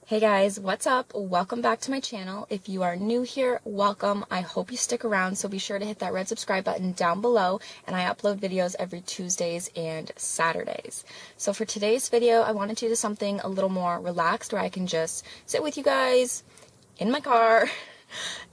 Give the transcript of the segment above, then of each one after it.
Hey guys, what's up? Welcome back to my channel. If you are new here, welcome. I hope you stick around, so be sure to hit that red subscribe button down below, and I upload videos every Tuesdays and Saturdays. So for today's video, I wanted to do something a little more relaxed where I can just sit with you guys in my car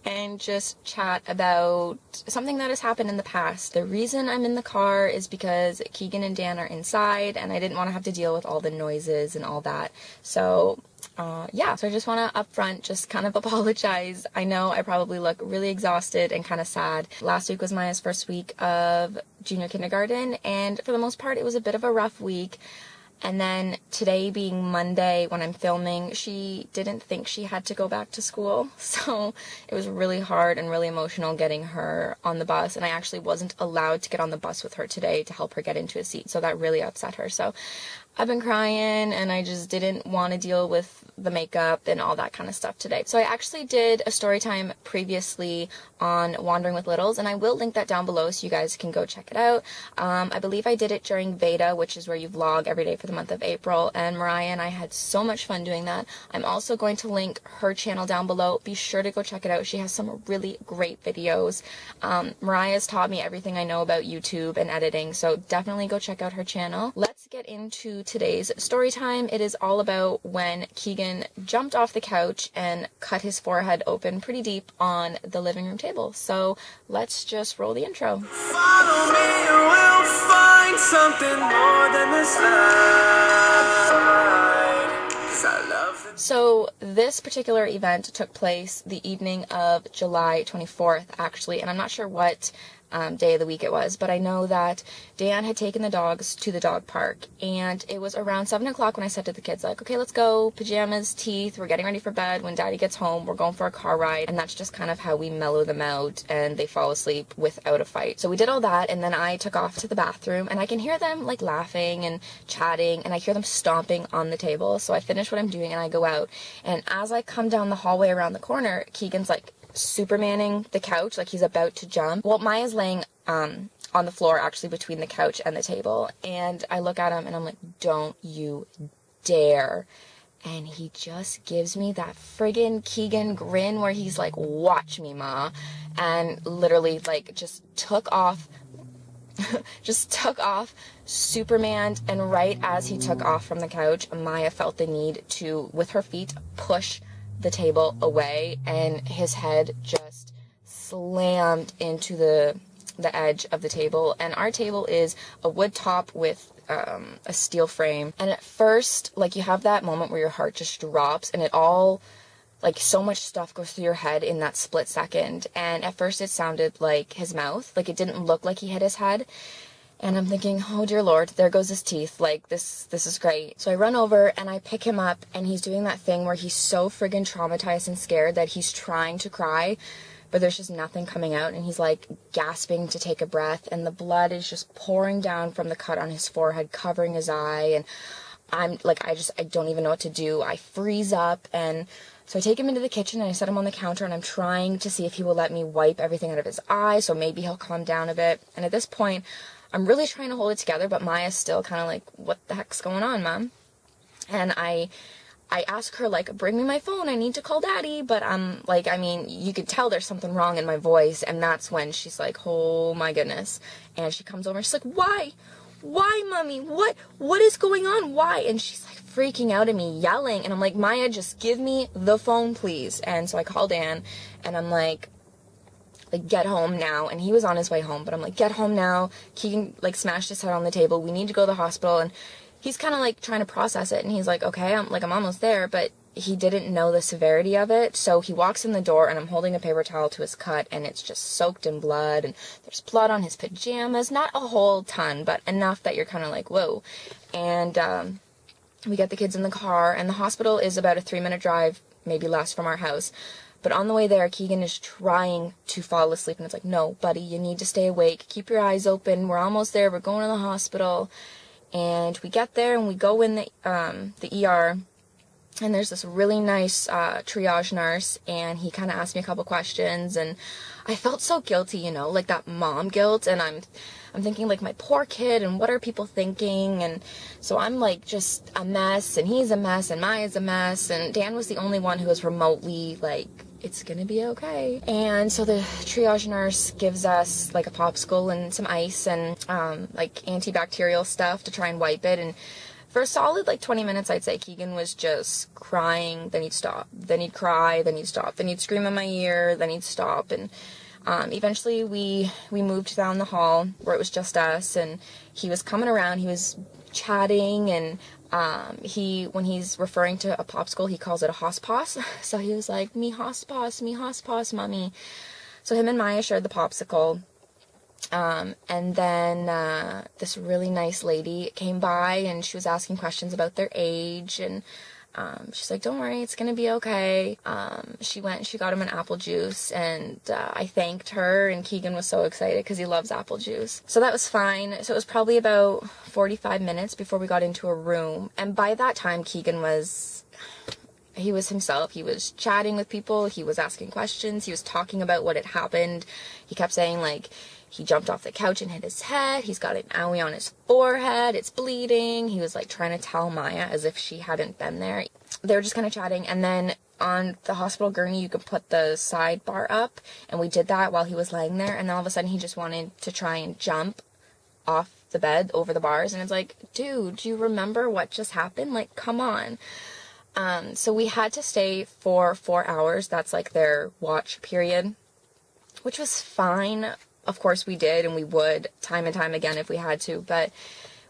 and just chat about something that has happened in the past. The reason I'm in the car is because Keegan and Dan are inside and I didn't want to have to deal with all the noises and all that. So so I just want to upfront just kind of apologize. I know I probably look really exhausted and kind of sad. Last week was Maya's first week of junior kindergarten, and for the most part it was a bit of a rough week. And then today being Monday when I'm filming, she didn't think she had to go back to school. So it was really hard and really emotional getting her on the bus. And I actually wasn't allowed to get on the bus with her today to help her get into a seat. So that really upset her. So I've been crying and I just didn't want to deal with the makeup and all that kind of stuff today. So I actually did a story time previously on Wandering with Littles, and I will link that down below so you guys can go check it out. I believe I did it during Veda, which is where you vlog every day for the month of April, and Mariah and I had so much fun doing that. I'm also going to link her channel down below. Be sure to go check it out. She has some really great videos. Mariah's taught me everything I know about YouTube and editing, so definitely go check out her channel. Let's get into today's story time. It is all about when Keegan jumped off the couch and cut his forehead open pretty deep on the living room table. So let's just roll the intro. Follow me and we'll find something more than this light. 'Cause I love the So this particular event took place the evening of July 24th, actually, and I'm not sure what day of the week it was, but I know that Dan had taken the dogs to the dog park, and it was around 7 o'clock when I said to the kids, like, okay, let's go, pajamas, teeth, we're getting ready for bed. When Daddy gets home, we're going for a car ride, and that's just kind of how we mellow them out and they fall asleep without a fight. So we did all that, and then I took off to the bathroom, and I can hear them like laughing and chatting, and I hear them stomping on the table. So I finish what I'm doing and I go out, and as I come down the hallway around the corner, Keegan's like Supermaning the couch, like he's about to jump. Well, Maya's laying on the floor actually between the couch and the table, and I look at him and I'm like, don't you dare. And he just gives me that friggin' Keegan grin where he's like, watch me, ma, and literally like just took off Superman. And right as he took off from the couch, Maya felt the need to, with her feet, push the table away, and his head just slammed into the edge of the table. And our table is a wood top with a steel frame, and at first, like, you have that moment where your heart just drops, and it all, like, so much stuff goes through your head in that split second. And at first it sounded like his mouth, like it didn't look like he hit his head. And I'm thinking, oh dear Lord, there goes his teeth, like this is great. So I run over and I pick him up, and he's doing that thing where he's so friggin' traumatized and scared that he's trying to cry, but there's just nothing coming out, and he's like gasping to take a breath, and the blood is just pouring down from the cut on his forehead, covering his eye, and I'm like, I don't even know what to do. I freeze up, and so I take him into the kitchen and I set him on the counter, and I'm trying to see if he will let me wipe everything out of his eye, so maybe he'll calm down a bit. And at this point, I'm really trying to hold it together, but Maya's still kind of like, what the heck's going on, Mom? And I ask her, like, bring me my phone, I need to call Daddy, but I'm like, I mean, you could tell there's something wrong in my voice, and that's when she's like, oh my goodness. And she comes over and she's like, why, Mommy, what is going on, why? And she's like freaking out at me, yelling, and I'm like, Maya, just give me the phone, please. And so I call Dan, and I'm like, get home now. And he was on his way home, but I'm like, get home now. Keegan like smashed his head on the table, we need to go to the hospital. And he's kind of like trying to process it, and he's like, okay, I'm almost there, but he didn't know the severity of it. So he walks in the door, and I'm holding a paper towel to his cut, and it's just soaked in blood, and there's blood on his pajamas, not a whole ton, but enough that you're kind of like, whoa. And we get the kids in the car, and the hospital is about a 3-minute drive, maybe less, from our house. But on the way there, Keegan is trying to fall asleep, and it's like, no, buddy, you need to stay awake. Keep your eyes open. We're almost there. We're going to the hospital. And we get there, and we go in the ER, And there's this really nice triage nurse, and he kind of asked me a couple questions, and I felt so guilty, you know, like that mom guilt, and I'm thinking, like, my poor kid, and what are people thinking? And so I'm like just a mess, and he's a mess, and Maya's a mess, and Dan was the only one who was remotely like, it's gonna be okay. And so the triage nurse gives us like a popsicle and some ice and like antibacterial stuff to try and wipe it. And for a solid like 20 minutes, I'd say Keegan was just crying, then he'd stop, then he'd cry, then he'd stop, then he'd scream in my ear, then he'd stop. And eventually we moved down the hall where it was just us, and he was coming around, he was chatting, and when he's referring to a popsicle, he calls it a hospos. So he was like, me hospos, mommy. So him and Maya shared the popsicle. And then this really nice lady came by, and she was asking questions about their age, and she's like, don't worry, it's gonna be okay. She got him an apple juice, and I thanked her, and Keegan was so excited because he loves apple juice. So that was fine. So it was probably about 45 minutes before we got into a room, and by that time Keegan was himself. He was chatting with people, he was asking questions, he was talking about what had happened. He kept saying, like, he jumped off the couch and hit his head, he's got an owie on his forehead, it's bleeding. He was like trying to tell Maya as if she hadn't been there. They were just kind of chatting, and then on the hospital gurney you could put the sidebar up, and we did that while he was laying there, and then all of a sudden he just wanted to try and jump off the bed over the bars, and it's like, dude, do you remember what just happened? Like, come on. So we had to stay for 4 hours. That's like their watch period, which was fine. Of course we did, and we would time and time again if we had to. But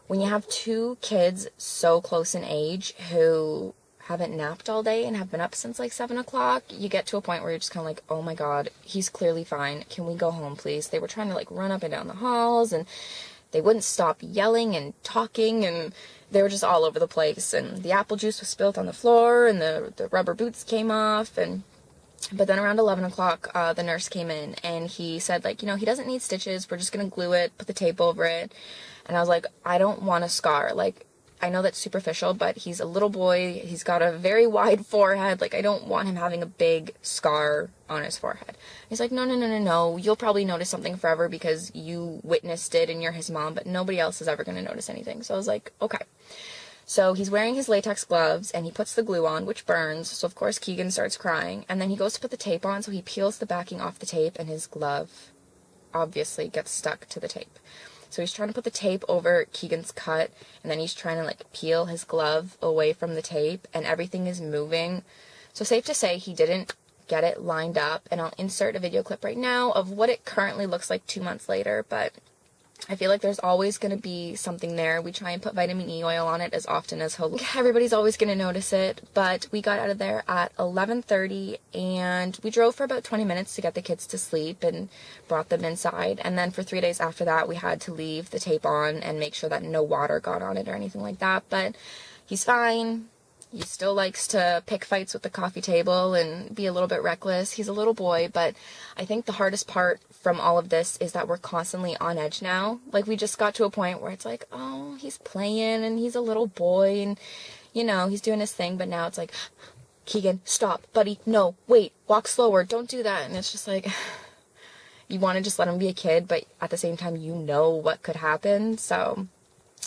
when you have two kids so close in age who haven't napped all day and have been up since like 7 o'clock, you get to a point where you're just kind of like, oh my God, he's clearly fine. Can we go home, please? They were trying to like run up and down the halls, and they wouldn't stop yelling and talking, and they were just all over the place. And the apple juice was spilled on the floor, and the rubber boots came off. But then around 11 o'clock, the nurse came in, and he said, like, you know, he doesn't need stitches. We're just going to glue it, put the tape over it. And I was like, I don't want a scar. Like, I know that's superficial, but he's a little boy. He's got a very wide forehead. Like, I don't want him having a big scar on his forehead. He's like, no. You'll probably notice something forever because you witnessed it and you're his mom, but nobody else is ever going to notice anything. So I was like, okay. So he's wearing his latex gloves, and he puts the glue on, which burns. So of course Keegan starts crying, and then he goes to put the tape on, so he peels the backing off the tape, and his glove obviously gets stuck to the tape. So he's trying to put the tape over Keegan's cut, and then he's trying to like peel his glove away from the tape, and everything is moving. So safe to say he didn't get it lined up, and I'll insert a video clip right now of what it currently looks like 2 months later, but I feel like there's always going to be something there. We try and put vitamin E oil on it as often as everybody's always going to notice it. But we got out of there at 11:30, and we drove for about 20 minutes to get the kids to sleep and brought them inside. And then for 3 days after that, we had to leave the tape on and make sure that no water got on it or anything like that. But he's fine. He still likes to pick fights with the coffee table and be a little bit reckless. He's a little boy, but I think the hardest part from all of this is that we're constantly on edge now. Like, we just got to a point where it's like, oh, he's playing and he's a little boy and, you know, he's doing his thing, but now it's like, Keegan, stop, buddy, no, wait, walk slower, don't do that. And it's just like, you want to just let him be a kid, but at the same time, you know what could happen, so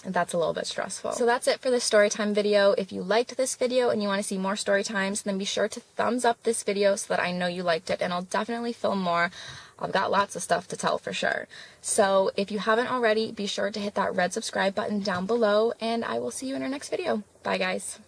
that's a little bit stressful. So that's it for this storytime video. If you liked this video and you want to see more story times, then be sure to thumbs up this video so that I know you liked it, and I'll definitely film more. I've got lots of stuff to tell for sure. So if you haven't already, be sure to hit that red subscribe button down below, and I will see you in our next video. Bye guys.